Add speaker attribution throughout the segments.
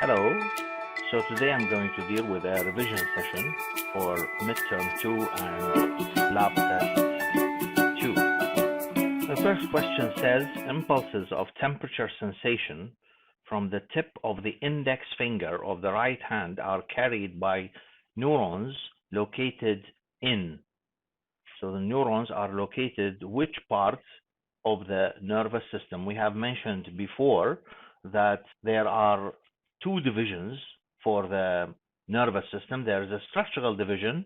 Speaker 1: Hello. So today I'm going to deal with a revision session for midterm 2 and lab test 2. The first question says impulses of temperature sensation from the tip of the index finger of the right hand are carried by neurons located in. So the neurons are located which part of the nervous system? We have mentioned before that there are two divisions for the nervous system. There is a structural division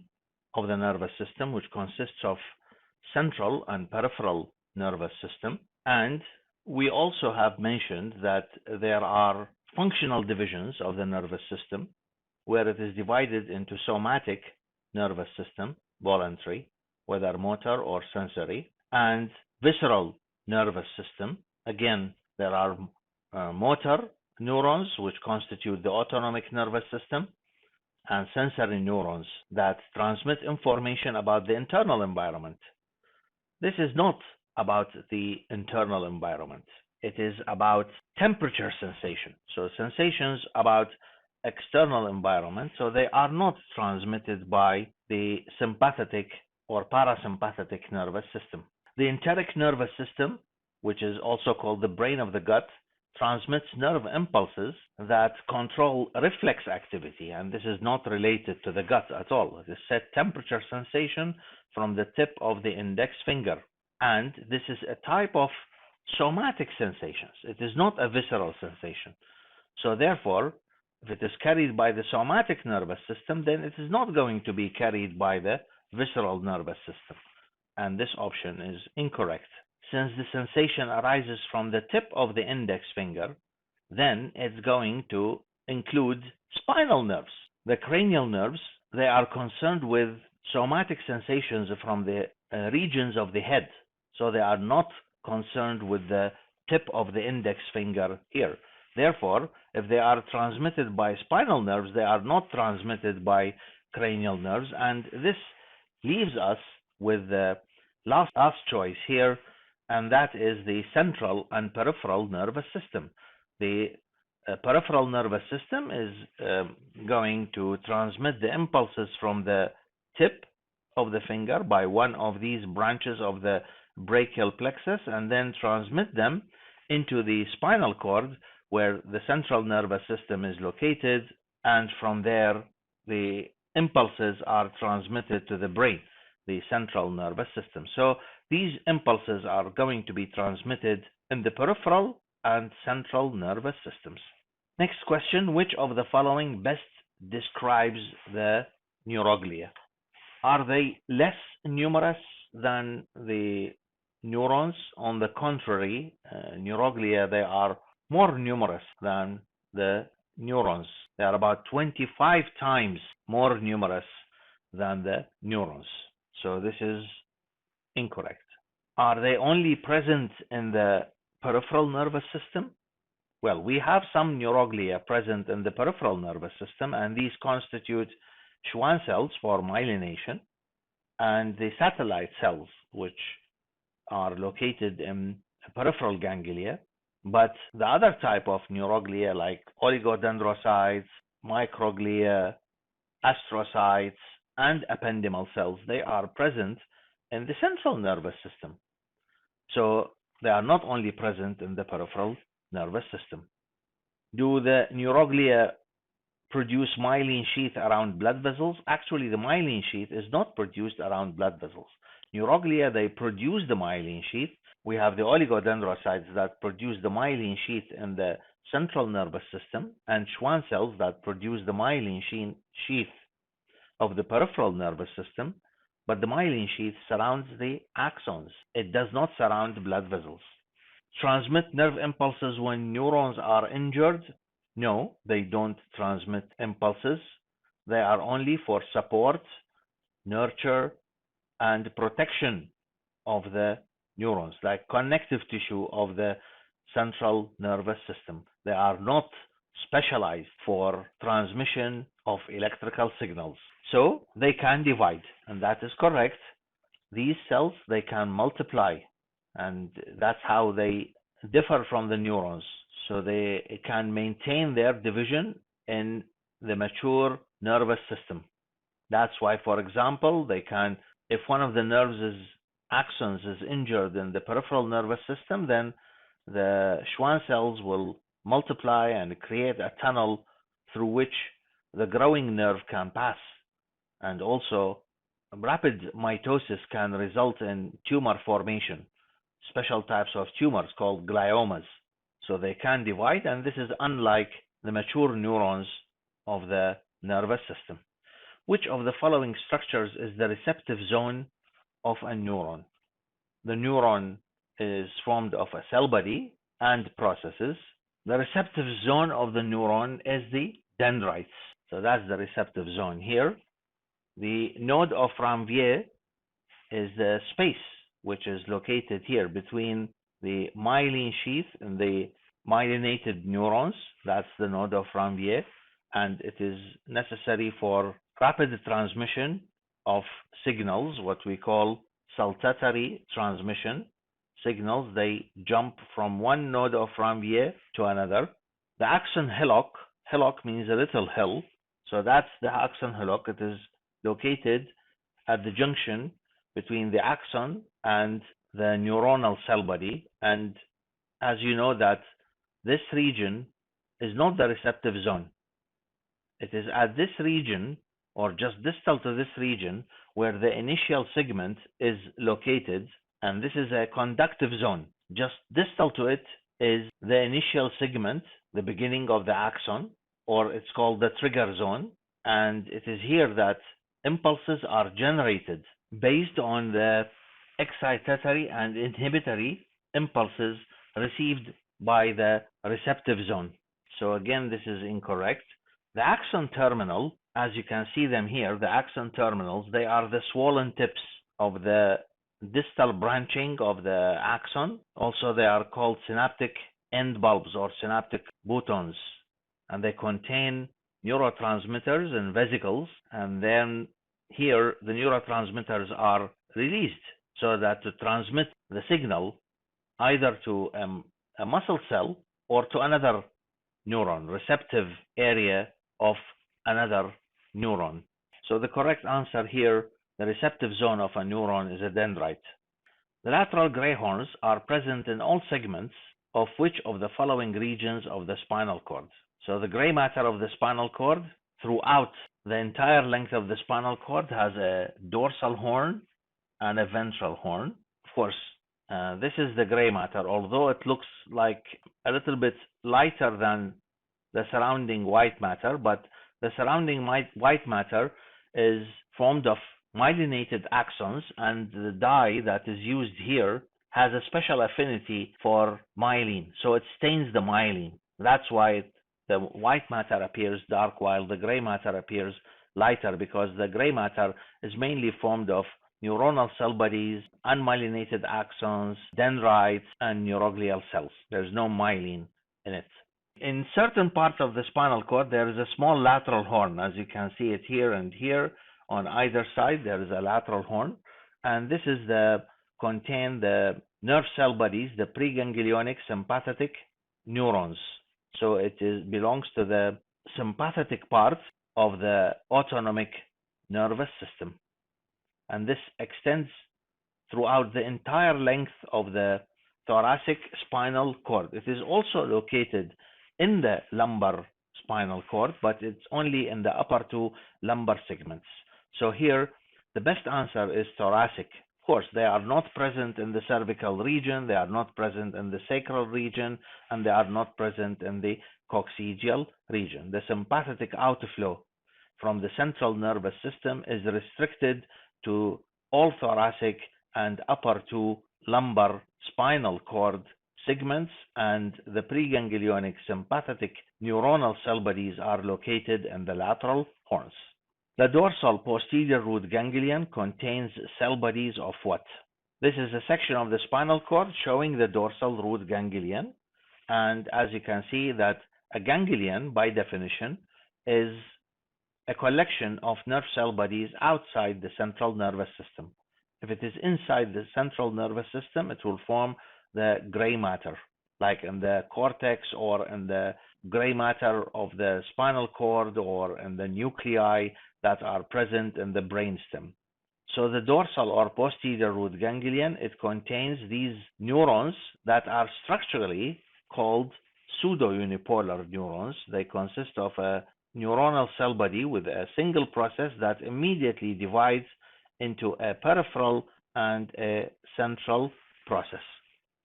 Speaker 1: of the nervous system, which consists of central and peripheral nervous system. And we also have mentioned that there are functional divisions of the nervous system, where it is divided into somatic nervous system, voluntary, whether motor or sensory, and visceral nervous system. Again, there are motor neurons, which constitute the autonomic nervous system, and sensory neurons that transmit information about the internal environment. This is not about the internal environment. It is about temperature sensation. So sensations about external environment, so they are not transmitted by the sympathetic or parasympathetic nervous system. The enteric nervous system, which is also called the brain of the gut, transmits nerve impulses that control reflex activity, and this is not related to the gut at all. It is set temperature sensation from the tip of the index finger, and this is a type of somatic sensations. It is not a visceral sensation. So therefore, if it is carried by the somatic nervous system, then it is not going to be carried by the visceral nervous system, and this option is incorrect. Since the sensation arises from the tip of the index finger, then it's going to include spinal nerves. The cranial nerves, they are concerned with somatic sensations from the regions of the head, so they are not concerned with the tip of the index finger here. Therefore, if they are transmitted by spinal nerves, they are not transmitted by cranial nerves, and this leaves us with the last choice here, and that is the central and peripheral nervous system. The peripheral nervous system is going to transmit the impulses from the tip of the finger by one of these branches of the brachial plexus, and then transmit them into the spinal cord, where the central nervous system is located, and from there the impulses are transmitted to the brain, the central nervous system. So these impulses are going to be transmitted in the peripheral and central nervous systems. Next question, which of the following best describes the neuroglia? Are they less numerous than the neurons? On the contrary, neuroglia, they are more numerous than the neurons. They are about 25 times more numerous than the neurons. So this is incorrect. Are they only present in the peripheral nervous system? Well, we have some neuroglia present in the peripheral nervous system, and these constitute Schwann cells for myelination and the satellite cells, which are located in peripheral ganglia. But the other type of neuroglia, like oligodendrocytes, microglia, astrocytes, and ependymal cells, they are present in the central nervous system. So they are not only present in the peripheral nervous system. Do the neuroglia produce myelin sheath around blood vessels? Actually, the myelin sheath is not produced around blood vessels. Neuroglia, they produce the myelin sheath. We have the oligodendrocytes that produce the myelin sheath in the central nervous system, and Schwann cells that produce the myelin sheath of the peripheral nervous system, but the myelin sheath surrounds the axons. It does not surround blood vessels. Transmit nerve impulses when neurons are injured? No, they don't transmit impulses. They are only for support, nurture, and protection of the neurons, like connective tissue of the central nervous system. They are not specialized for transmission of electrical signals. So they can divide, and that is correct. These cells, they can multiply, and that's how they differ from the neurons. So they can maintain their division in the mature nervous system. That's why, for example, if one of the axons is injured in the peripheral nervous system, then the Schwann cells will multiply and create a tunnel through which the growing nerve can pass. And also, rapid mitosis can result in tumor formation, special types of tumors called gliomas. So they can divide, and this is unlike the mature neurons of the nervous system. Which of the following structures is the receptive zone of a neuron? The neuron is formed of a cell body and processes. The receptive zone of the neuron is the dendrites. So that's the receptive zone here. The node of Ranvier is the space which is located here between the myelin sheath and the myelinated neurons. That's the node of Ranvier, and it is necessary for rapid transmission of signals, what we call saltatory transmission signals. They jump from one node of Ranvier to another. The axon hillock means a little hill, so that's the axon hillock. It is located at the junction between the axon and the neuronal cell body. And as you know, that this region is not the receptive zone. It is at this region, or just distal to this region, where the initial segment is located, and this is a conductive zone. Just distal to it is the initial segment, the beginning of the axon, or it's called the trigger zone, and it is here that impulses are generated based on the excitatory and inhibitory impulses received by the receptive zone. So again, this is incorrect. The axon terminal, as you can see them here, the axon terminals, they are the swollen tips of the distal branching of the axon. Also, they are called synaptic end bulbs or synaptic boutons, and they contain neurotransmitters and vesicles, and then here the neurotransmitters are released so that to transmit the signal either to a muscle cell or to another neuron, receptive area of another neuron. So the correct answer here, the receptive zone of a neuron, is a dendrite. The lateral gray horns are present in all segments of which of the following regions of the spinal cord? So the gray matter of the spinal cord throughout the entire length of the spinal cord has a dorsal horn and a ventral horn. Of course, this is the gray matter, although it looks like a little bit lighter than the surrounding white matter, but the surrounding white matter is formed of myelinated axons, and the dye that is used here has a special affinity for myelin, so it stains the myelin. That's why the white matter appears dark while the gray matter appears lighter, because the gray matter is mainly formed of neuronal cell bodies, unmyelinated axons, dendrites, and neuroglial cells. There's no myelin in it. In certain parts of the spinal cord, there is a small lateral horn. As you can see it here and here, on either side, there is a lateral horn. And this is contain the nerve cell bodies, the preganglionic sympathetic neurons. So it belongs to the sympathetic part of the autonomic nervous system. And this extends throughout the entire length of the thoracic spinal cord. It is also located in the lumbar spinal cord, but it's only in the upper two lumbar segments. So here, the best answer is thoracic. Of course, they are not present in the cervical region, they are not present in the sacral region, and they are not present in the coccygeal region. The sympathetic outflow from the central nervous system is restricted to all thoracic and upper two lumbar spinal cord segments, and the preganglionic sympathetic neuronal cell bodies are located in the lateral horns. The dorsal posterior root ganglion contains cell bodies of what? This is a section of the spinal cord showing the dorsal root ganglion, and as you can see that a ganglion by definition is a collection of nerve cell bodies outside the central nervous system. If it is inside the central nervous system, it will form the gray matter, like in the cortex or in the gray matter of the spinal cord or in the nuclei that are present in the brainstem. So the dorsal or posterior root ganglion, it contains these neurons that are structurally called pseudo-unipolar neurons. They consist of a neuronal cell body with a single process that immediately divides into a peripheral and a central process,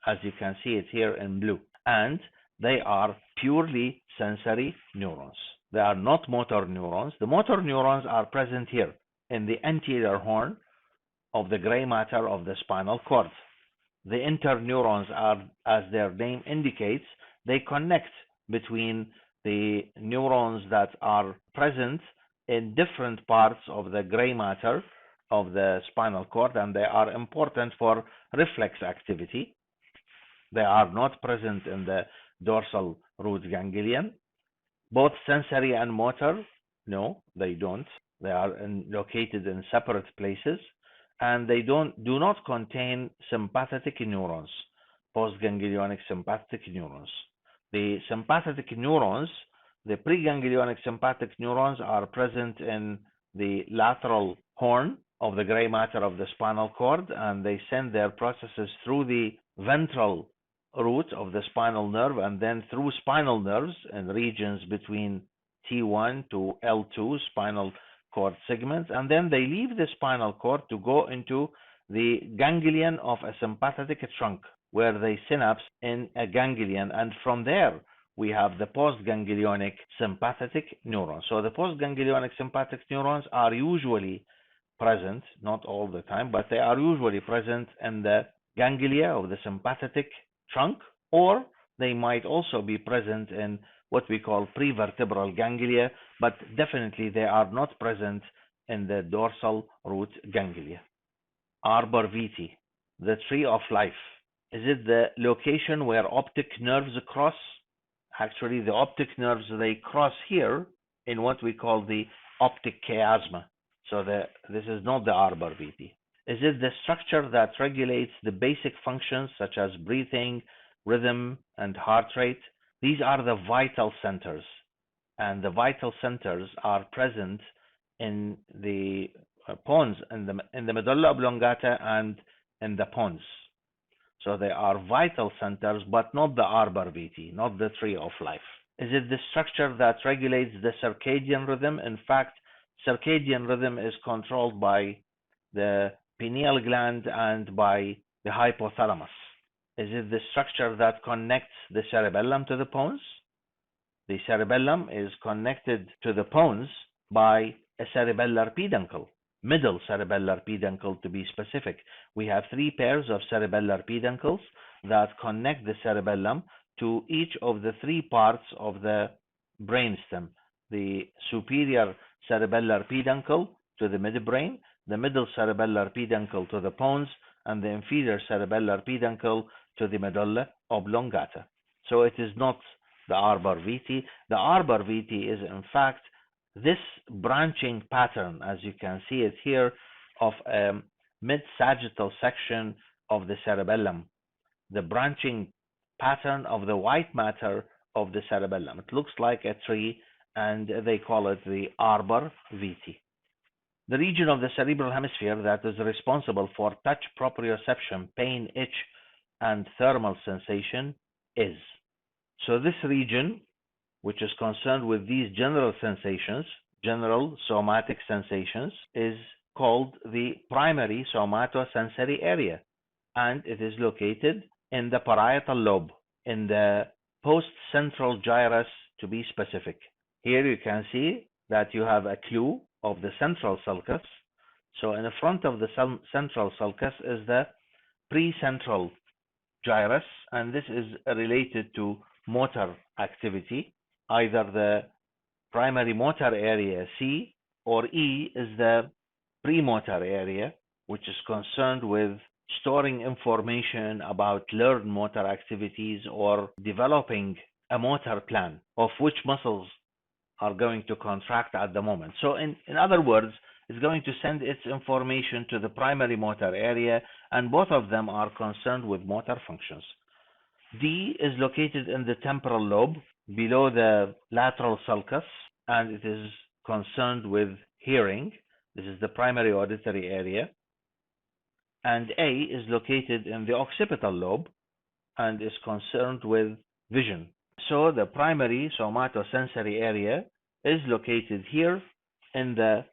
Speaker 1: as you can see it here in blue. And they are purely sensory neurons. They are not motor neurons. The motor neurons are present here in the anterior horn of the gray matter of the spinal cord. The interneurons are, as their name indicates, they connect between the neurons that are present in different parts of the gray matter of the spinal cord, and they are important for reflex activity. They are not present in the dorsal root ganglion. Both sensory and motor, no, they don't. They are located in separate places, and they do not contain sympathetic neurons, postganglionic sympathetic neurons. The sympathetic neurons, the preganglionic sympathetic neurons, are present in the lateral horn of the gray matter of the spinal cord, and they send their processes through the ventral root of the spinal nerve and then through spinal nerves in regions between T1 to L2 spinal cord segments, and then they leave the spinal cord to go into the ganglion of a sympathetic trunk where they synapse in a ganglion, and from there we have the postganglionic sympathetic neurons. So the postganglionic sympathetic neurons are usually present, not all the time, but they are usually present in the ganglia of the sympathetic trunk, or they might also be present in what we call prevertebral ganglia, but definitely they are not present in the dorsal root ganglia. Arbor vitae, the tree of life. Is it the location where optic nerves cross? Actually, the optic nerves, they cross here in what we call the optic chiasma. So this is not the arbor vitae. Is it the structure that regulates the basic functions such as breathing, rhythm, and heart rate? These are the vital centers, and the vital centers are present in the pons, in the medulla oblongata and in the pons. So they are vital centers, but not the arbor vitae, not the tree of life. Is it the structure that regulates the circadian rhythm? In fact, circadian rhythm is controlled by the pineal gland and by the hypothalamus. Is it the structure that connects the cerebellum to the pons? The cerebellum is connected to the pons by a cerebellar peduncle, middle cerebellar peduncle to be specific. We have 3 pairs of cerebellar peduncles that connect the cerebellum to each of the 3 parts of the brainstem. The superior cerebellar peduncle to the midbrain, the middle cerebellar peduncle to the pons, and the inferior cerebellar peduncle to the medulla oblongata. So it is not the arbor vitae. The arbor vitae is in fact this branching pattern, as you can see it here, of a mid-sagittal section of the cerebellum. The branching pattern of the white matter of the cerebellum. It looks like a tree, and they call it the arbor vitae. The region of the cerebral hemisphere that is responsible for touch proprioception, pain, itch, and thermal sensation is. So this region, which is concerned with these general sensations, general somatic sensations, is called the primary somatosensory area, and it is located in the parietal lobe, in the post-central gyrus to be specific. Here you can see that you have a clue of the central sulcus. So in the front of the central sulcus is the precentral gyrus, and this is related to motor activity. Either the primary motor area C or E is the premotor area, which is concerned with storing information about learned motor activities or developing a motor plan of which muscles are going to contract at the moment. So in other words, it's going to send its information to the primary motor area, and both of them are concerned with motor functions. D is located in the temporal lobe, below the lateral sulcus, and it is concerned with hearing. This is the primary auditory area. And A is located in the occipital lobe and is concerned with vision. So the primary somatosensory area is located here in the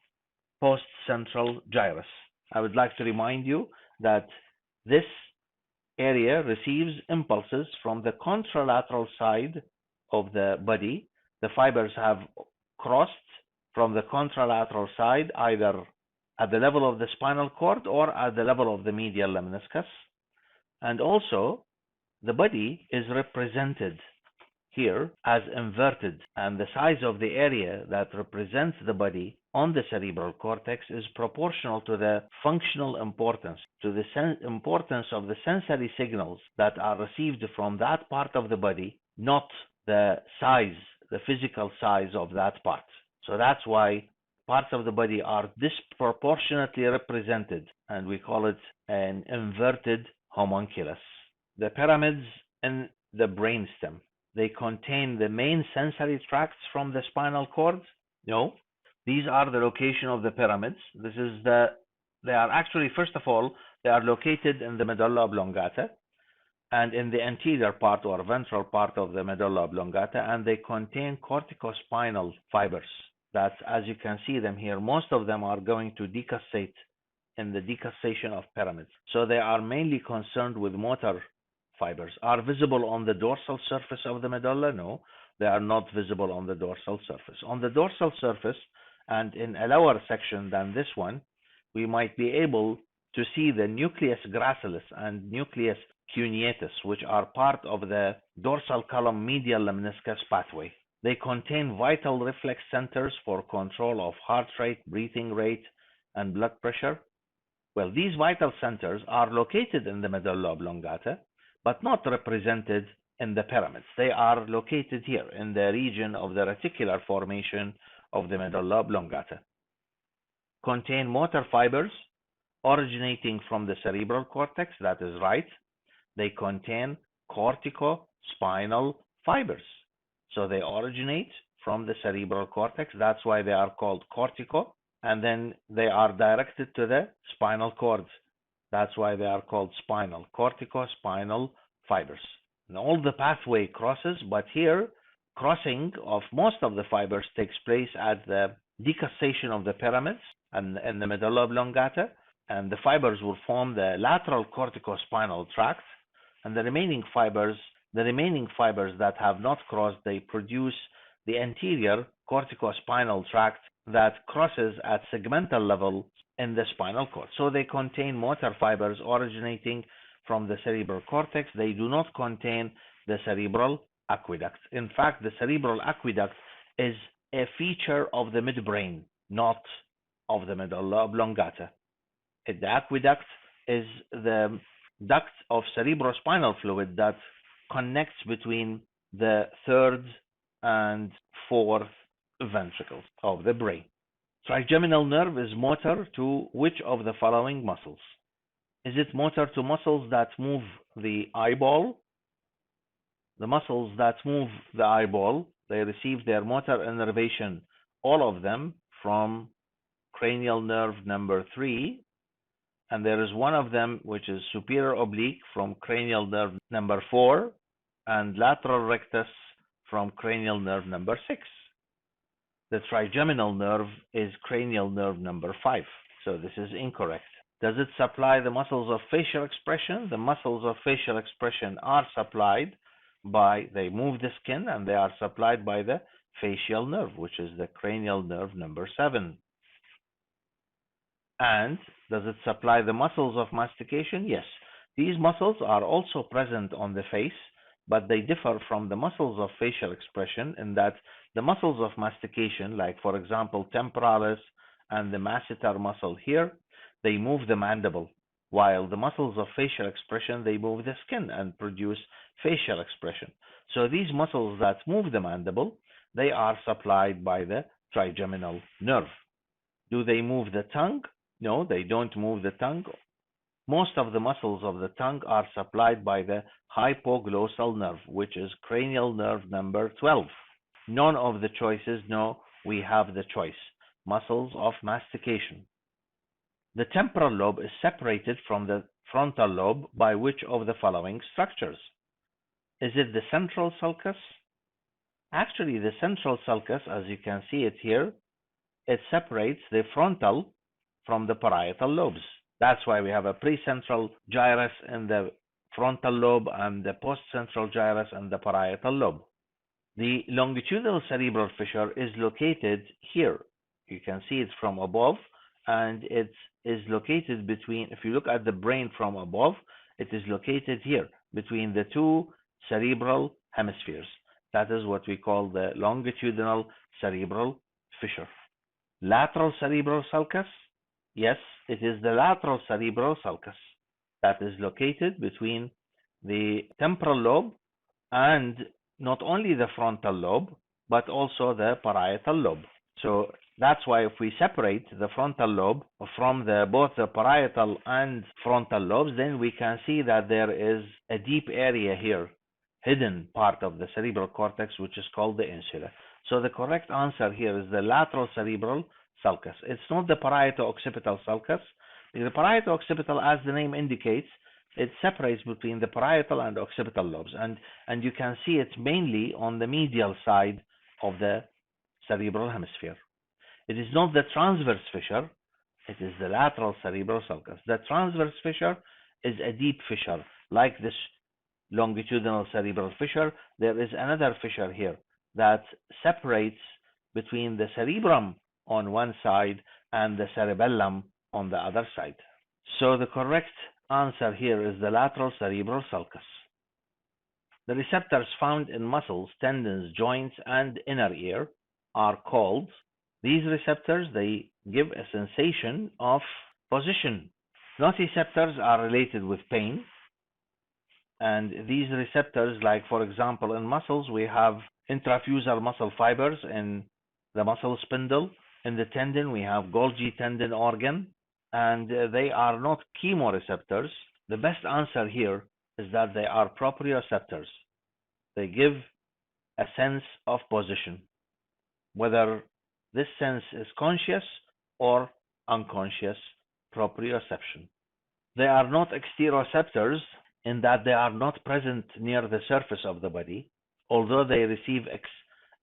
Speaker 1: post-central gyrus. I would like to remind you that this area receives impulses from the contralateral side of the body. The fibers have crossed from the contralateral side either at the level of the spinal cord or at the level of the medial lemniscus. And also, the body is represented here as inverted, and the size of the area that represents the body on the cerebral cortex is proportional to the functional importance, to the importance of the sensory signals that are received from that part of the body, not the size, the physical size of that part. So that's why parts of the body are disproportionately represented, and we call it an inverted homunculus. The pyramids in the brainstem, they contain the main sensory tracts from the spinal cord? No. These are the location of the pyramids. They are actually, first of all, they are located in the medulla oblongata and in the anterior part or ventral part of the medulla oblongata, and they contain corticospinal fibers. That, as you can see them here, most of them are going to decussate in the decussation of pyramids. So they are mainly concerned with motor fibers. Are visible on the dorsal surface of the medulla? No, they are not visible on the dorsal surface. On the dorsal surface, and in a lower section than this one, we might be able to see the nucleus gracilis and nucleus cuneatus, which are part of the dorsal column medial lemniscus pathway. They contain vital reflex centers for control of heart rate, breathing rate, and blood pressure. Well, these vital centers are located in the medulla oblongata, but not represented in the pyramids. They are located here in the region of the reticular formation of the medulla oblongata. Contain motor fibers originating from the cerebral cortex, that is right. They contain corticospinal fibers. So they originate from the cerebral cortex, that's why they are called cortico, and then they are directed to the spinal cord. That's why they are called spinal, corticospinal fibers. And all the pathway crosses, but here, crossing of most of the fibers takes place at the decussation of the pyramids and in the medulla oblongata, and the fibers will form the lateral corticospinal tract, and the remaining fibers that have not crossed, they produce the anterior corticospinal tract that crosses at segmental level in the spinal cord. So they contain motor fibers originating from the cerebral cortex. They do not contain the cerebral aqueduct. In fact, the cerebral aqueduct is a feature of the midbrain, not of the medulla oblongata. The aqueduct is the duct of cerebrospinal fluid that connects between the third and fourth ventricles of the brain. Trigeminal nerve is motor to which of the following muscles? Is it motor to muscles that move the eyeball? The muscles that move the eyeball, they receive their motor innervation, all of them, from cranial nerve number 3, and there is one of them which is superior oblique from cranial nerve number 4, and lateral rectus from cranial nerve number 6. The trigeminal nerve is cranial nerve number 5, so this is incorrect. Does it supply the muscles of facial expression? The muscles of facial expression are supplied by, they move the skin, and they are supplied by the facial nerve, which is the cranial nerve number 7. And does it supply the muscles of mastication? Yes. These muscles are also present on the face, but they differ from the muscles of facial expression in that the muscles of mastication, like for example temporalis and the masseter muscle here, they move the mandible, while the muscles of facial expression, they move the skin and produce facial expression. So these muscles that move the mandible, they are supplied by the trigeminal nerve. Do they move the tongue? No, they don't move the tongue. Most of the muscles of the tongue are supplied by the hypoglossal nerve, which is cranial nerve number 12. None of the choices. No, we have the choice. Muscles of mastication. The temporal lobe is separated from the frontal lobe by which of the following structures? Is it the central sulcus? Actually, the central sulcus, as you can see it here, it separates the frontal from the parietal lobes. That's why we have a precentral gyrus in the frontal lobe and the postcentral gyrus in the parietal lobe. The longitudinal cerebral fissure is located here. You can see it from above, and it is located between, if you look at the brain from above, it is located here between the two cerebral hemispheres. That is what we call the longitudinal cerebral fissure. Lateral cerebral sulcus? Yes, it is the lateral cerebral sulcus that is located between the temporal lobe and not only the frontal lobe, but also the parietal lobe. So that's why if we separate the frontal lobe from both the parietal and frontal lobes, then we can see that there is a deep area here, hidden part of the cerebral cortex, which is called the insula. So the correct answer here is the lateral cerebral sulcus. It's not the parieto-occipital sulcus. The parieto-occipital, as the name indicates, it separates between the parietal and occipital lobes, and you can see it mainly on the medial side of the cerebral hemisphere. It is not the transverse fissure, it is the lateral cerebral sulcus. The transverse fissure is a deep fissure. Like this longitudinal cerebral fissure, there is another fissure here that separates between the cerebrum on one side and the cerebellum on the other side. So the correct answer here is the lateral cerebral sulcus. The receptors found in muscles, tendons, joints, and inner ear are called. These receptors, they give a sensation of position. Nociceptors are related with pain. And these receptors, like for example in muscles, we have intrafusal muscle fibers in the muscle spindle. In the tendon, we have Golgi tendon organ, and they are not chemoreceptors. The best answer here is that they are proprioceptors. They give a sense of position, whether this sense is conscious or unconscious proprioception. They are not exteroceptors in that they are not present near the surface of the body, although they receive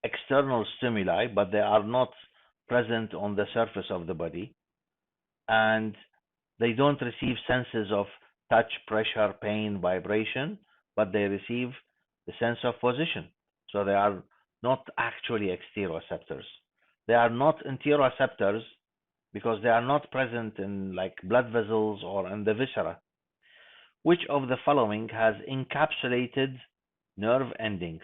Speaker 1: external stimuli, but they are not present on the surface of the body, and they don't receive senses of touch, pressure, pain, vibration, but they receive the sense of position. So they are not actually exteroceptors. They are not interoceptors because they are not present in like blood vessels or in the viscera. Which of the following has encapsulated nerve endings?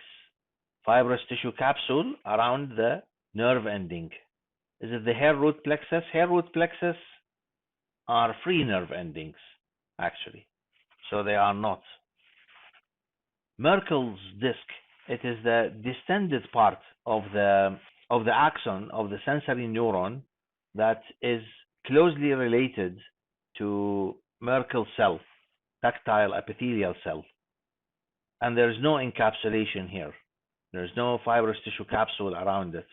Speaker 1: Fibrous tissue capsule around the nerve ending. Is it the hair root plexus? Hair root plexus are free nerve endings, actually. So they are not. Merkel's disc, it is the distended part of the axon of the sensory neuron that is closely related to Merkel cell, tactile epithelial cell. And there is no encapsulation here. There is no fibrous tissue capsule around it.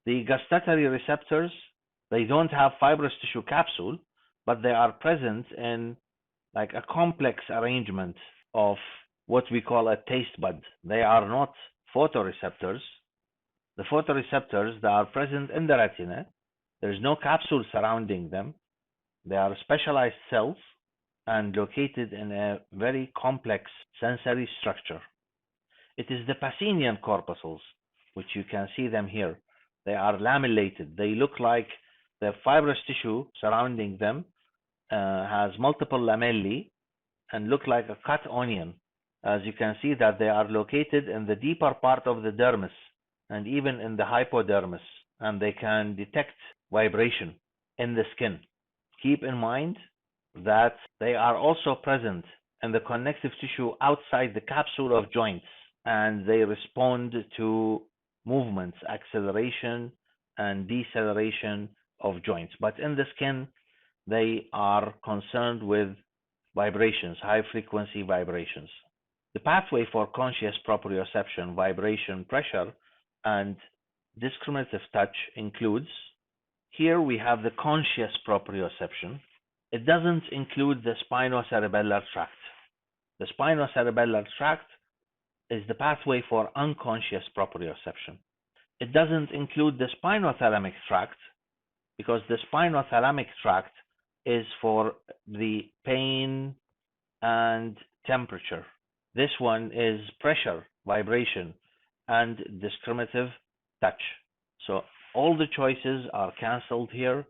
Speaker 1: The gustatory receptors, they don't have fibrous tissue capsule, but they are present in like a complex arrangement of what we call a taste bud. They are not photoreceptors. The photoreceptors, they are present in the retina. There is no capsule surrounding them. They are specialized cells and located in a very complex sensory structure. It is the Pacinian corpuscles, which you can see them here. They are lamellated. They look like the fibrous tissue surrounding them has multiple lamellae and look like a cut onion. As you can see that they are located in the deeper part of the dermis and even in the hypodermis, and they can detect vibration in the skin. Keep in mind that they are also present in the connective tissue outside the capsule of joints, and they respond to movements, acceleration and deceleration of joints. But in the skin, they are concerned with vibrations, high-frequency vibrations. The pathway for conscious proprioception, vibration, pressure, and discriminative touch includes, here we have the conscious proprioception. It doesn't include the spinocerebellar tract. The spinocerebellar tract is the pathway for unconscious proprioception. It doesn't include the spinothalamic tract because the spinothalamic tract is for the pain and temperature. This one is pressure, vibration, and discriminative touch. So all the choices are cancelled here.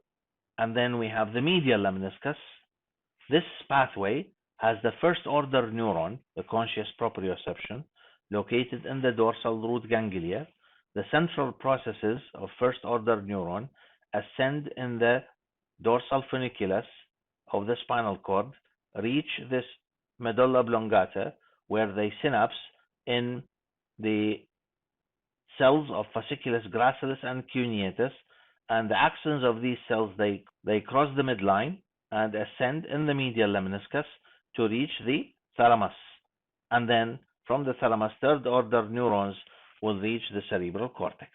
Speaker 1: And then we have the medial lemniscus. This pathway has the first order neuron, the conscious proprioception, located in the dorsal root ganglia. The central processes of first order neuron ascend in the dorsal funiculus of the spinal cord, reach this medulla oblongata, where they synapse in the cells of fasciculus gracilis and cuneatus, and the axons of these cells, they cross the midline and ascend in the medial lemniscus to reach the thalamus. And then from the thalamus, third order neurons will reach the cerebral cortex.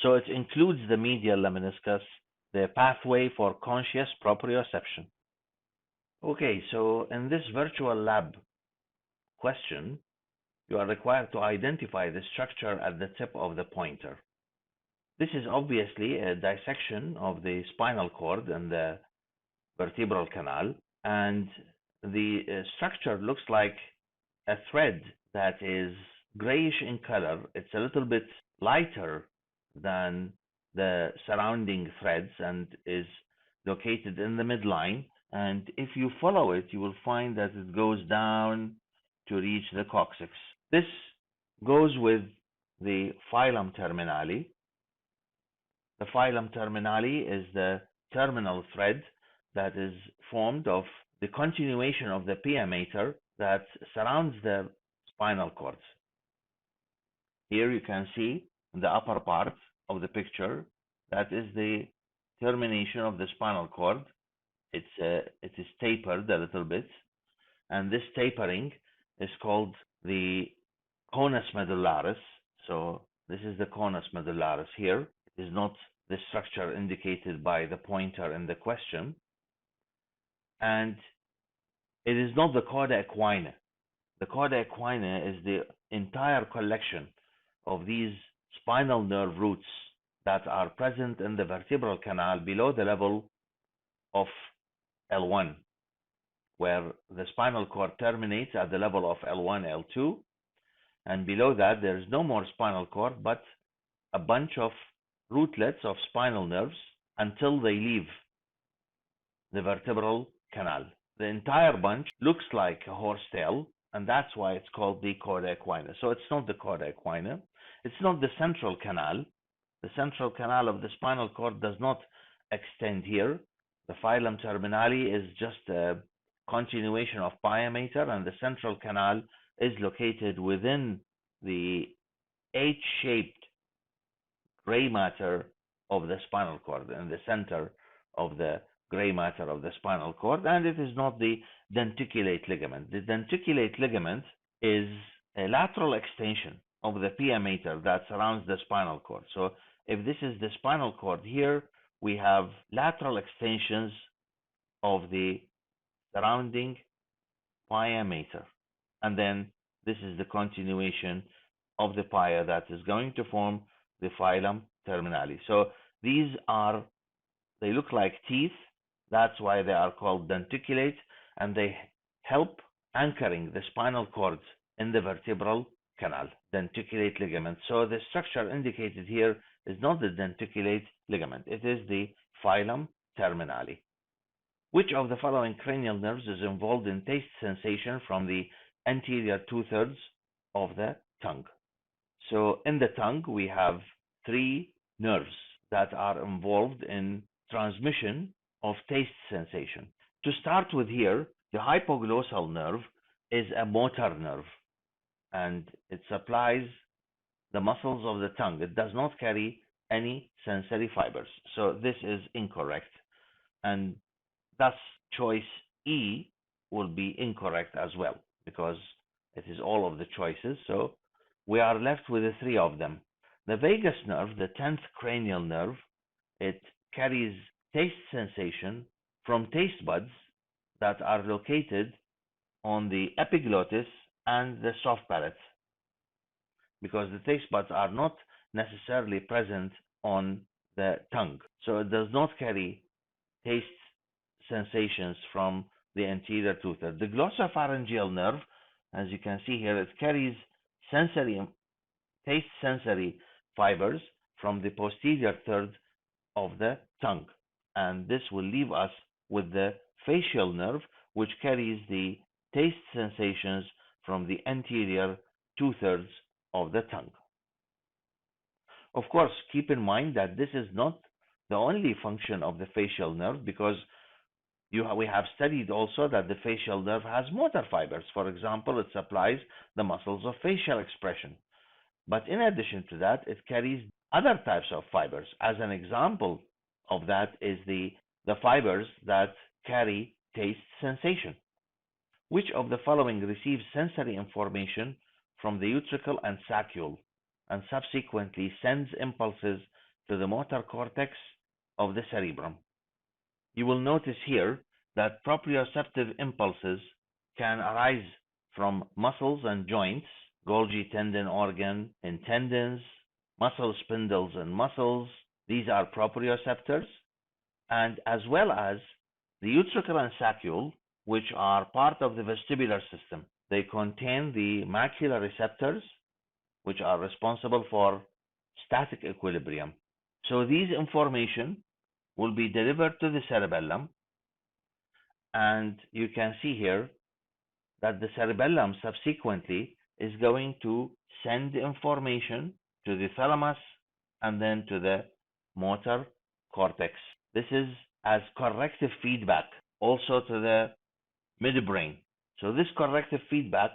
Speaker 1: So it includes the medial lemniscus, the pathway for conscious proprioception. Okay, so in this virtual lab question, you are required to identify the structure at the tip of the pointer. This is obviously a dissection of the spinal cord and the vertebral canal, and the structure looks like a thread that is grayish in color. It's a little bit lighter than the surrounding threads and is located in the midline. And if you follow it, you will find that it goes down to reach the coccyx. This goes with the filum terminale. The filum terminale is the terminal thread that is formed of the continuation of the pia mater that surrounds the spinal cord. Here you can see in the upper part of the picture that is the termination of the spinal cord. It is tapered a little bit, and this tapering is called the conus medullaris. So this is the conus medullaris here. It is not the structure indicated by the pointer in the question. And it is not the cauda equina. The cauda equina is the entire collection of these spinal nerve roots that are present in the vertebral canal below the level of L1, where the spinal cord terminates at the level of L1, L2, and below that there is no more spinal cord but a bunch of rootlets of spinal nerves until they leave the vertebral canal. The entire bunch looks like a horsetail, and that's why it's called the cauda equina. So it's not the cauda equina. It's not the central canal. The central canal of the spinal cord does not extend here. The filum terminale is just a continuation of pia mater, and the central canal is located within the H-shaped gray matter of the spinal cord, in the center of the gray matter of the spinal cord, and it is not the denticulate ligament. The denticulate ligament is a lateral extension of the pia mater that surrounds the spinal cord. So if this is the spinal cord here, we have lateral extensions of the surrounding pia mater, and then this is the continuation of the pia that is going to form the filum terminale. So these are, they look like teeth. That's why they are called denticulate, and they help anchoring the spinal cord in the vertebral canal, denticulate ligament. So the structure indicated here is not the denticulate ligament. It is the filum terminale. Which of the following cranial nerves is involved in taste sensation from the anterior two-thirds of the tongue? So in the tongue, we have three nerves that are involved in transmission of taste sensation. To start with here, the hypoglossal nerve is a motor nerve, and it supplies the muscles of the tongue. It does not carry any sensory fibers. So this is incorrect. And thus choice E will be incorrect as well because it is all of the choices. So we are left with the three of them. The vagus nerve, the 10th cranial nerve, it carries taste sensation from taste buds that are located on the epiglottis and the soft palate, because the taste buds are not necessarily present on the tongue. So it does not carry taste sensations from the anterior two-thirds. The glossopharyngeal nerve, as you can see here, it carries taste sensory fibers from the posterior third of the tongue. And this will leave us with the facial nerve, which carries the taste sensations from the anterior two-thirds of the tongue. Of course, keep in mind that this is not the only function of the facial nerve, because we have studied also that the facial nerve has motor fibers. For example, it supplies the muscles of facial expression. But in addition to that, it carries other types of fibers. As an example of that is the fibers that carry taste sensation. Which of the following receives sensory information from the utricle and saccule and subsequently sends impulses to the motor cortex of the cerebrum? You will notice here that proprioceptive impulses can arise from muscles and joints, Golgi tendon organ in tendons, muscle spindles in muscles. These are proprioceptors, and as well as the utricle and saccule, which are part of the vestibular system. They contain the macular receptors, which are responsible for static equilibrium. So these information will be delivered to the cerebellum, and you can see here that the cerebellum subsequently is going to send information to the thalamus and then to the motor cortex. This is as corrective feedback also to the midbrain. So this corrective feedback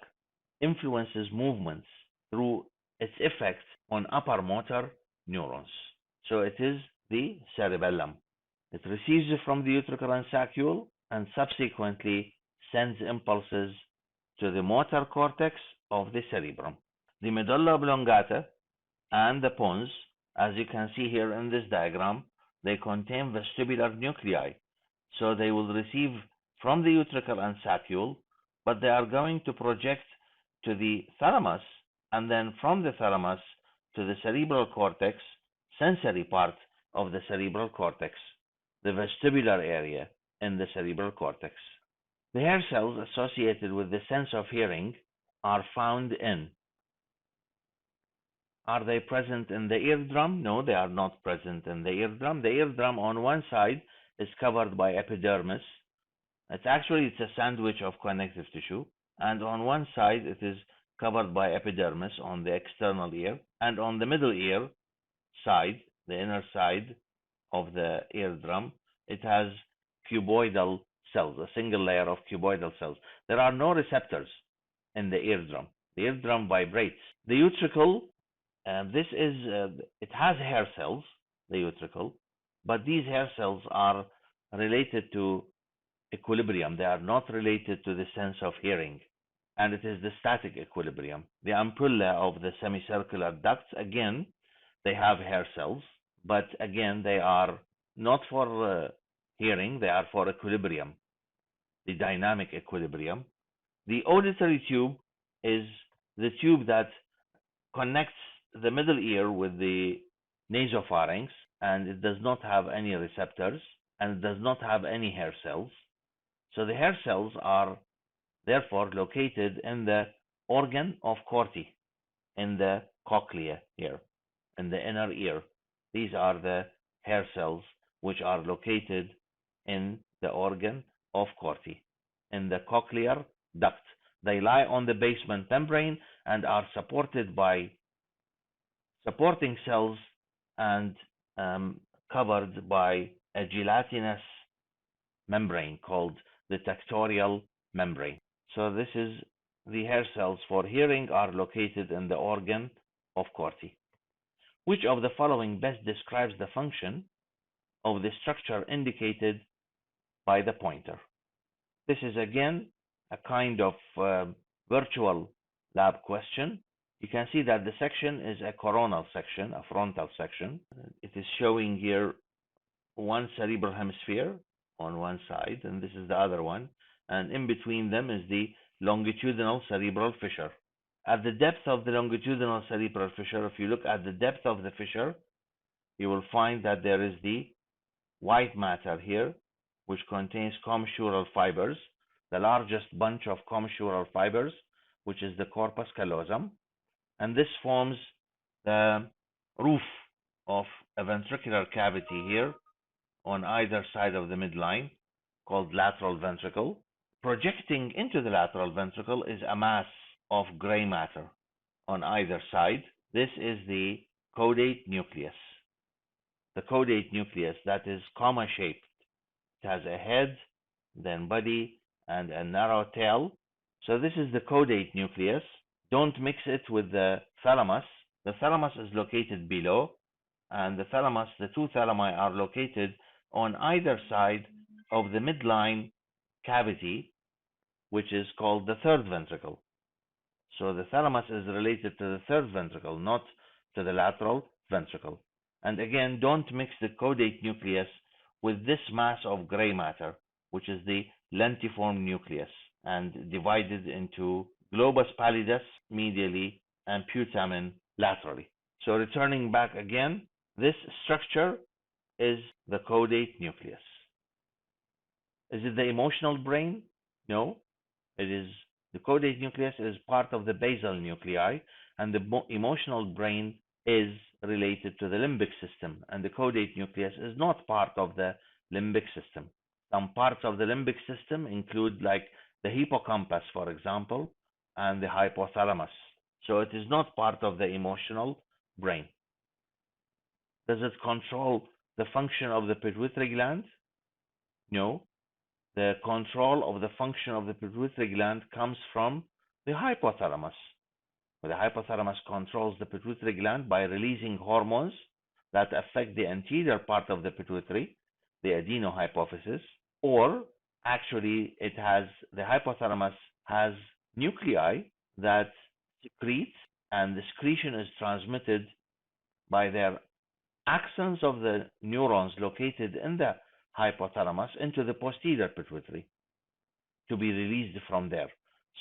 Speaker 1: influences movements through its effects on upper motor neurons. So it is the cerebellum. It receives it from the utricle and saccule and subsequently sends impulses to the motor cortex of the cerebrum. The medulla oblongata and the pons, as you can see here in this diagram, they contain vestibular nuclei. So they will receive from the utricle and saccule, but they are going to project to the thalamus, and then from the thalamus to the cerebral cortex, sensory part of the cerebral cortex, the vestibular area in the cerebral cortex. The hair cells associated with the sense of hearing are found in. Are they present in the eardrum? No, they are not present in the eardrum. The eardrum on one side is covered by epidermis. It's a sandwich of connective tissue, and on one side it is covered by epidermis on the external ear, and on the middle ear side, the inner side of the eardrum, it has cuboidal cells, a single layer of cuboidal cells. There are no receptors in the eardrum. The eardrum vibrates. The utricle, it has hair cells, the utricle, but these hair cells are related to equilibrium. They are not related to the sense of hearing, and it is the static equilibrium. The ampulla of the semicircular ducts, again, they have hair cells, but again, they are not for hearing, they are for equilibrium, the dynamic equilibrium. The auditory tube is the tube that connects the middle ear with the nasopharynx, and it does not have any receptors, and it does not have any hair cells. So the hair cells are therefore located in the organ of Corti, in the cochlea here, in the inner ear. These are the hair cells which are located in the organ of Corti, in the cochlear duct. They lie on the basement membrane and are supported by supporting cells and covered by a gelatinous membrane called the tectorial membrane. So this is the hair cells for hearing are located in the organ of Corti. Which of the following best describes the function of the structure indicated by the pointer? This is again a kind of virtual lab question. You can see that the section is a coronal section, a frontal section. It is showing here one cerebral hemisphere on one side, and this is the other one. And in between them is the longitudinal cerebral fissure. At the depth of the longitudinal cerebral fissure, if you look at the depth of the fissure, you will find that there is the white matter here, which contains commissural fibers, the largest bunch of commissural fibers, which is the corpus callosum. And this forms the roof of a ventricular cavity here on either side of the midline, called lateral ventricle. Projecting into the lateral ventricle is a mass of gray matter on either side. This is the caudate nucleus. The caudate nucleus that is comma-shaped. It has a head, then body, and a narrow tail. So this is the caudate nucleus. Don't mix it with the thalamus. The thalamus is located below, and the thalamus, the two thalami are located on either side of the midline cavity, which is called the third ventricle. So the thalamus is related to the third ventricle, not to the lateral ventricle. And again, don't mix the caudate nucleus with this mass of gray matter, which is the lentiform nucleus, and divided into globus pallidus medially and putamen laterally. So returning back again, this structure is the caudate nucleus. Is it the emotional brain? No. It is the caudate nucleus is part of the basal nuclei, and the emotional brain is related to the limbic system, and the caudate nucleus is not part of the limbic system. Some parts of the limbic system include like the hippocampus, for example, and the hypothalamus. So it is not part of the emotional brain. Does it control the function of the pituitary gland? No. The control of the function of the pituitary gland comes from the hypothalamus. The hypothalamus controls the pituitary gland by releasing hormones that affect the anterior part of the pituitary, the adenohypophysis, or actually the hypothalamus has nuclei that secrete, and the secretion is transmitted by their axons of the neurons located in the hypothalamus into the posterior pituitary to be released from there.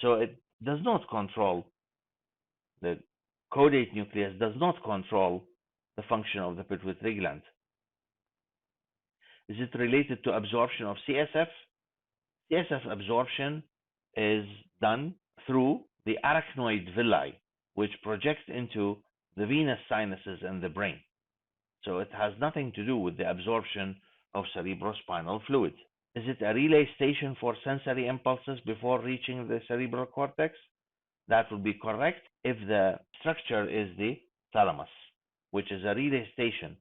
Speaker 1: So it does not control, the caudate nucleus does not control the function of the pituitary gland. Is it related to absorption of CSF? CSF absorption is done through the arachnoid villi, which project into the venous sinuses in the brain. So it has nothing to do with the absorption of cerebrospinal fluid. Is it a relay station for sensory impulses before reaching the cerebral cortex? That would be correct if the structure is the thalamus, which is a relay station,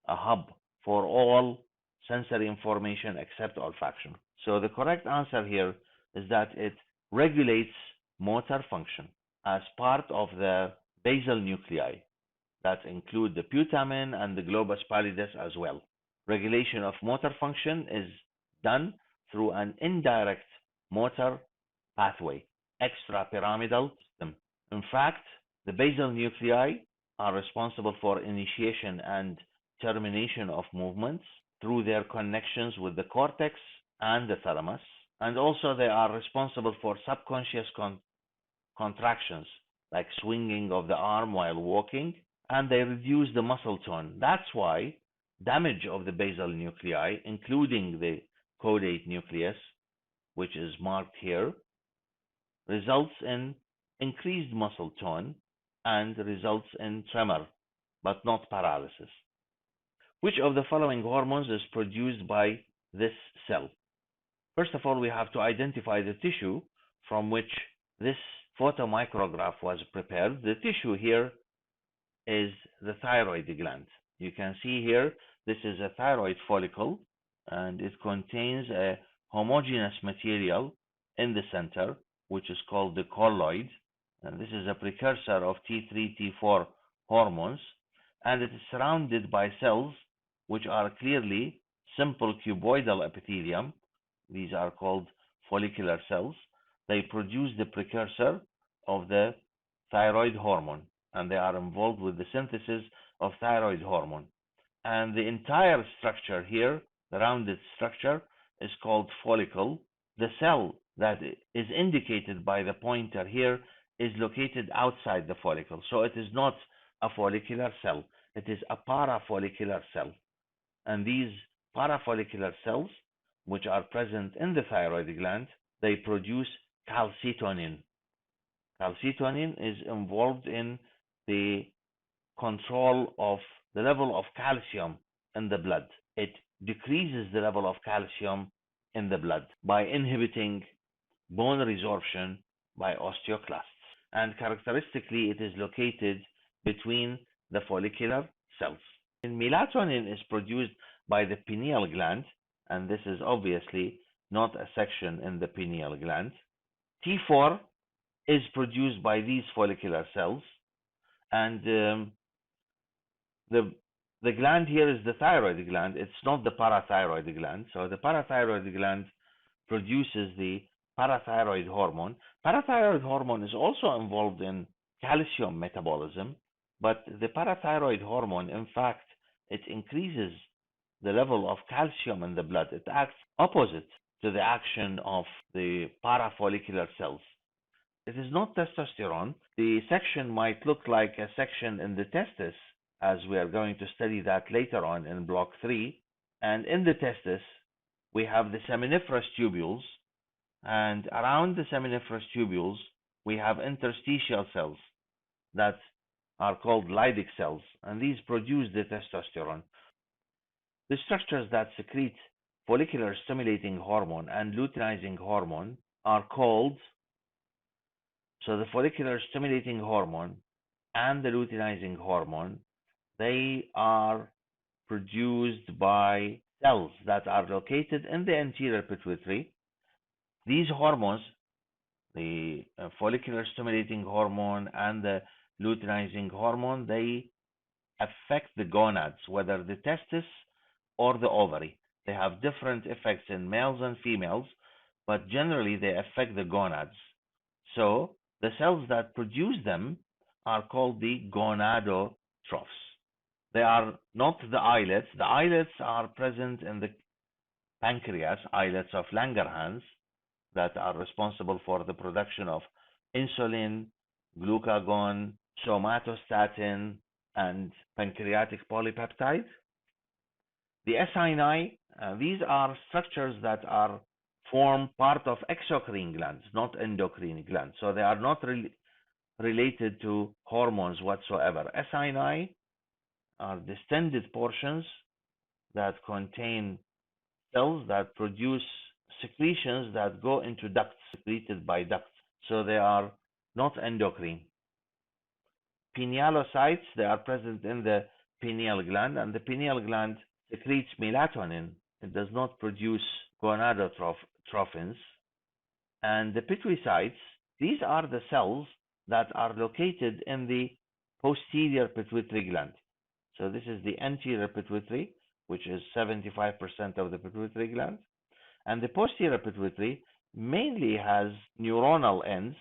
Speaker 1: a hub for all sensory information except olfaction. So the correct answer here is that it regulates motor function as part of the basal nuclei that include the putamen and the globus pallidus as well. Regulation of motor function is done through an indirect motor pathway, extrapyramidal system. In fact, the basal nuclei are responsible for initiation and termination of movements through their connections with the cortex and the thalamus, and also they are responsible for subconscious contractions like swinging of the arm while walking, and they reduce the muscle tone. That's why damage of the basal nuclei, including the caudate nucleus, which is marked here, results in increased muscle tone and results in tremor, but not paralysis. Which of the following hormones is produced by this cell? First of all, we have to identify the tissue from which this photomicrograph was prepared. The tissue here is the thyroid gland. You can see here, this is a thyroid follicle, and it contains a homogeneous material in the center, which is called the colloid. And this is a precursor of T3, T4 hormones, and it is surrounded by cells which are clearly simple cuboidal epithelium. These are called follicular cells. they produce the precursor of the thyroid hormone, and they are involved with the synthesis of thyroid hormone. And the entire structure here, the rounded structure, is called follicle. The cell that is indicated by the pointer here is located outside the follicle. So it is not a follicular cell. It is a parafollicular cell. And these parafollicular cells, which are present in the thyroid gland, they produce calcitonin. Calcitonin is involved in the control of the level of calcium in the blood. It decreases the level of calcium in the blood by inhibiting bone resorption by osteoclasts. And characteristically, it is located between the follicular cells. And melatonin is produced by the pineal gland, and this is obviously not a section in the pineal gland. T4 is produced by these follicular cells, and the gland here is the thyroid gland. It's not the parathyroid gland. So the parathyroid gland produces the parathyroid hormone. Parathyroid hormone is also involved in calcium metabolism, but the parathyroid hormone, in fact, it increases the level of calcium in the blood. It acts opposite to the action of the parafollicular cells. It is not testosterone. The section might look like a section in the testis, as we are going to study that later on in block 3. And in the testis, we have the seminiferous tubules, and around the seminiferous tubules, we have interstitial cells that are called Leydig cells, and these produce the testosterone. The structures that secrete follicular stimulating hormone and luteinizing hormone are called, so the follicular stimulating hormone and the luteinizing hormone, they are produced by cells that are located in the anterior pituitary. These hormones, the follicular stimulating hormone and the luteinizing hormone, they affect the gonads, whether the testis or the ovary. They have different effects in males and females, but generally they affect the gonads. So the cells that produce them are called the gonadotrophs. They are not the islets. The islets are present in the pancreas, islets of Langerhans, that are responsible for the production of insulin, glucagon, somatostatin, and pancreatic polypeptide. The acini, these are structures that form part of exocrine glands, not endocrine glands. So they are not related to hormones whatsoever. Acini are distended portions that contain cells that produce secretions that go into ducts, secreted by ducts. So they are not endocrine. Pinealocytes, they are present in the pineal gland, and the pineal gland secretes melatonin. It does not produce gonadotrophins. And the pituitary, these are the cells that are located in the posterior pituitary gland. So this is the anterior pituitary, which is 75% of the pituitary gland. And the posterior pituitary mainly has neuronal ends,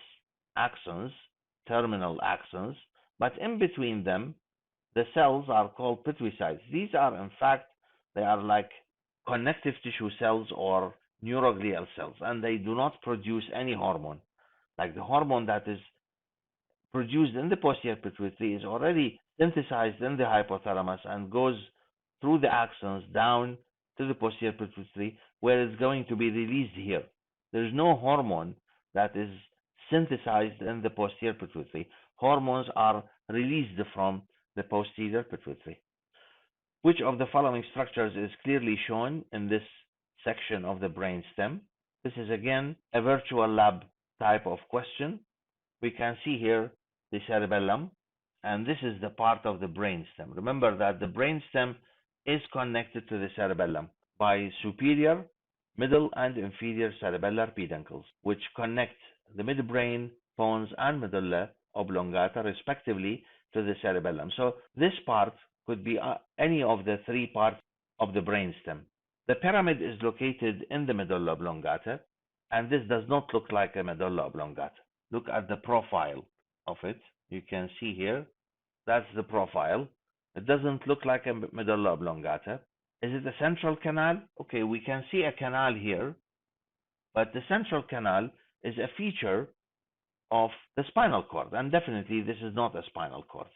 Speaker 1: axons, terminal axons, but in between them, the cells are called pituitary. These are, in fact, they are like connective tissue cells or neuroglial cells, and they do not produce any hormone. Like the hormone that is produced in the posterior pituitary is already synthesized in the hypothalamus and goes through the axons down to the posterior pituitary, where it's going to be released here. There's no hormone that is synthesized in the posterior pituitary. Hormones are released from the posterior pituitary. Which of the following structures is clearly shown in this section of the brainstem? This is again a virtual lab type of question. We can see here the cerebellum, and this is the part of the brainstem. Remember that the brainstem is connected to the cerebellum by superior, middle, and inferior cerebellar peduncles, which connect the midbrain, pons, and medulla oblongata, respectively, to the cerebellum. So this part could be any of the three parts of the brainstem. The pyramid is located in the medulla oblongata. And this does not look like a medulla oblongata. Look at the profile of it. You can see here, that's the profile. It doesn't look like a medulla oblongata. Is it a central canal? Okay, we can see a canal here, but the central canal is a feature of the spinal cord, and definitely this is not a spinal cord.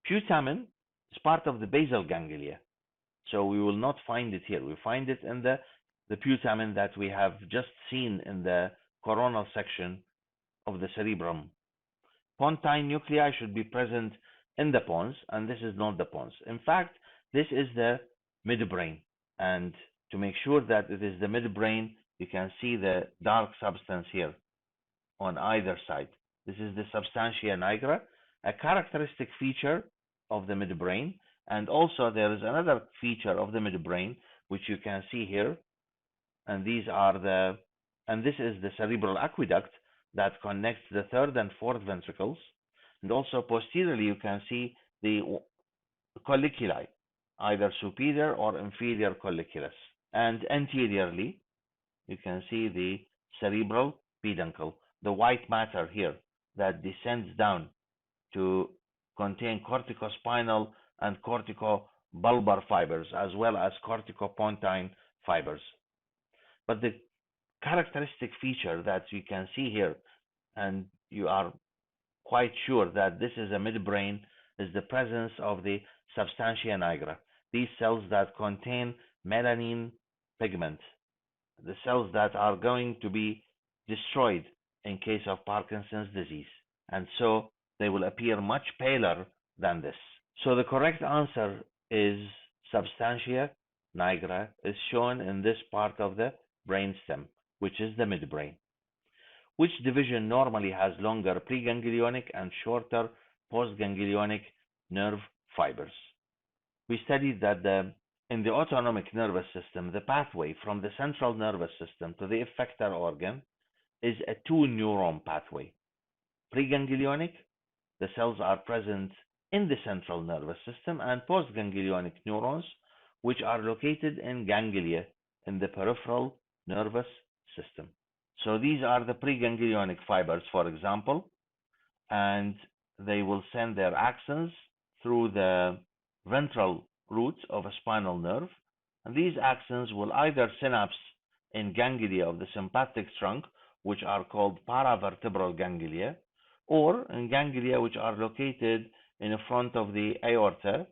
Speaker 1: Putamen is part of the basal ganglia, so we will not find it here. We find it in the putamen that we have just seen in the coronal section of the cerebrum. Pontine nuclei should be present in the pons, and this is not the pons. In fact, this is the midbrain, and to make sure that it is the midbrain, you can see the dark substance here on either side. This is the substantia nigra, a characteristic feature of the midbrain, and also there is another feature of the midbrain which you can see here, and this is the cerebral aqueduct that connects the third and fourth ventricles, and also posteriorly you can see the colliculi, either superior or inferior colliculus, and anteriorly you can see the cerebral peduncle, the white matter here that descends down to contain corticospinal and corticobulbar fibers as well as corticopontine fibers. But the characteristic feature that you can see here, and you are quite sure that this is a midbrain, is the presence of the substantia nigra, these cells that contain melanin pigment, the cells that are going to be destroyed in case of Parkinson's disease, and so they will appear much paler than this. So the correct answer is substantia nigra is shown in this part of the brainstem, which is the midbrain. Which division normally has longer preganglionic and shorter postganglionic nerve fibers? We studied that in the autonomic nervous system, the pathway from the central nervous system to the effector organ is a 2-neuron pathway. Preganglionic, the cells are present in the central nervous system, and postganglionic neurons, which are located in ganglia in the peripheral nervous system. So these are the preganglionic fibers, for example, and they will send their axons through the ventral roots of a spinal nerve, and these axons will either synapse in ganglia of the sympathetic trunk, which are called paravertebral ganglia, or in ganglia which are located in front of the aorta,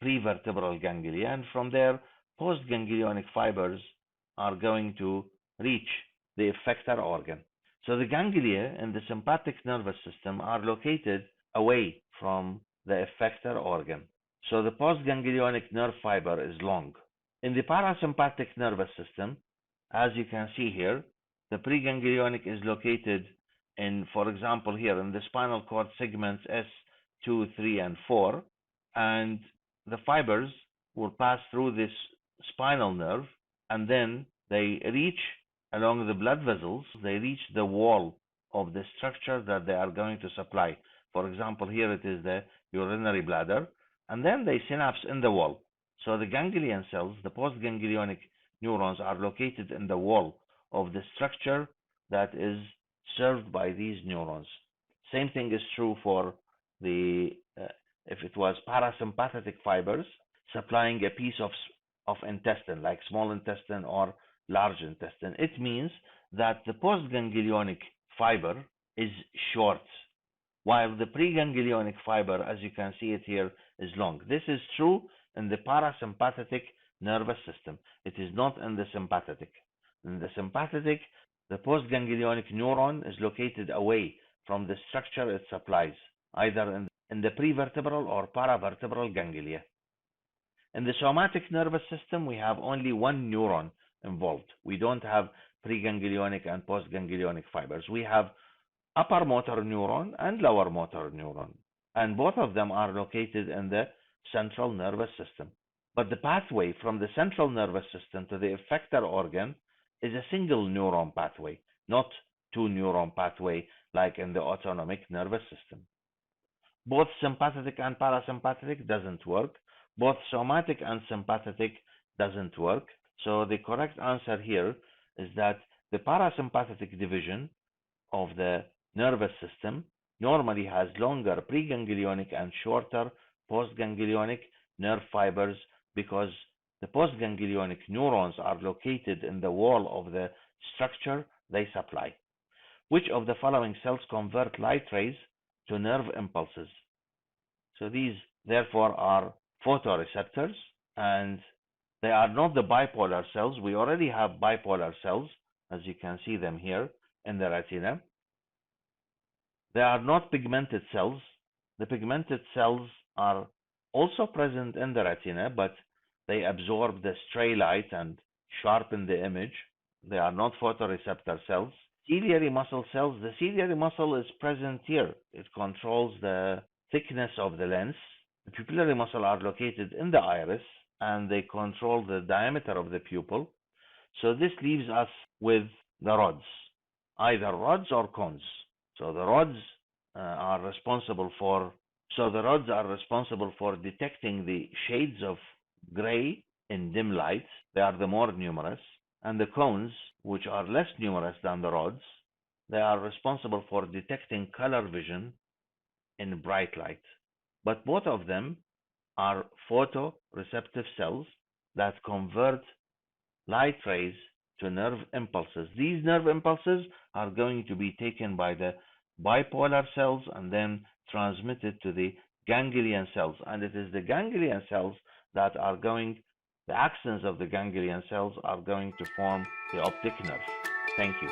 Speaker 1: prevertebral ganglia, and from there postganglionic fibers are going to reach the effector organ. So the ganglia in the sympathetic nervous system are located away from the effector organ. So the postganglionic nerve fiber is long. In the parasympathetic nervous system, as you can see here, the preganglionic is located in, for example, here in the spinal cord segments S2, 3, and 4, and the fibers will pass through this spinal nerve, and then they reach along the blood vessels, they reach the wall of the structure that they are going to supply. For example, here it is the urinary bladder, and then they synapse in the wall. So the ganglion cells, the postganglionic neurons, are located in the wall of the structure that is served by these neurons. Same thing is true for the if it was parasympathetic fibers supplying a piece of intestine, like small intestine or large intestine. It means that the postganglionic fiber is short, while the preganglionic fiber, as you can see it here, is long. This is true in the parasympathetic nervous system. It is not in the sympathetic. In the sympathetic, the postganglionic neuron is located away from the structure it supplies, either in the prevertebral or paravertebral ganglia. In the somatic nervous system, we have only one neuron involved. We don't have preganglionic and postganglionic fibers. We have upper motor neuron and lower motor neuron, and both of them are located in the central nervous system. But the pathway from the central nervous system to the effector organ is a single neuron pathway, not 2-neuron pathway like in the autonomic nervous system. Both sympathetic and parasympathetic doesn't work. Both somatic and sympathetic doesn't work. So the correct answer here is that The parasympathetic division of the nervous system normally has longer preganglionic and shorter postganglionic nerve fibers because the postganglionic neurons are located in the wall of the structure they supply. Which of the following cells convert light rays to nerve impulses? So these therefore are photoreceptors, and they are not the bipolar cells. We already have bipolar cells, as you can see them here in the retina. They are not pigmented cells. The pigmented cells are also present in the retina, but they absorb the stray light and sharpen the image. They are not photoreceptor cells. Ciliary muscle cells. The ciliary muscle is present here. It controls the thickness of the lens. The pupillary muscle are located in the iris, and they control the diameter of the pupil. So this leaves us with the rods, either rods or cones. So the rods are responsible for detecting the shades of gray in dim light. They are the more numerous. And the cones, which are less numerous than the rods, they are responsible for detecting color vision in bright light. But both of them are photoreceptive cells that convert light rays to nerve impulses. These nerve impulses are going to be taken by the bipolar cells and then transmitted to the ganglion cells. And it is the ganglion cells that are the axons of the ganglion cells are going to form the optic nerve. Thank you.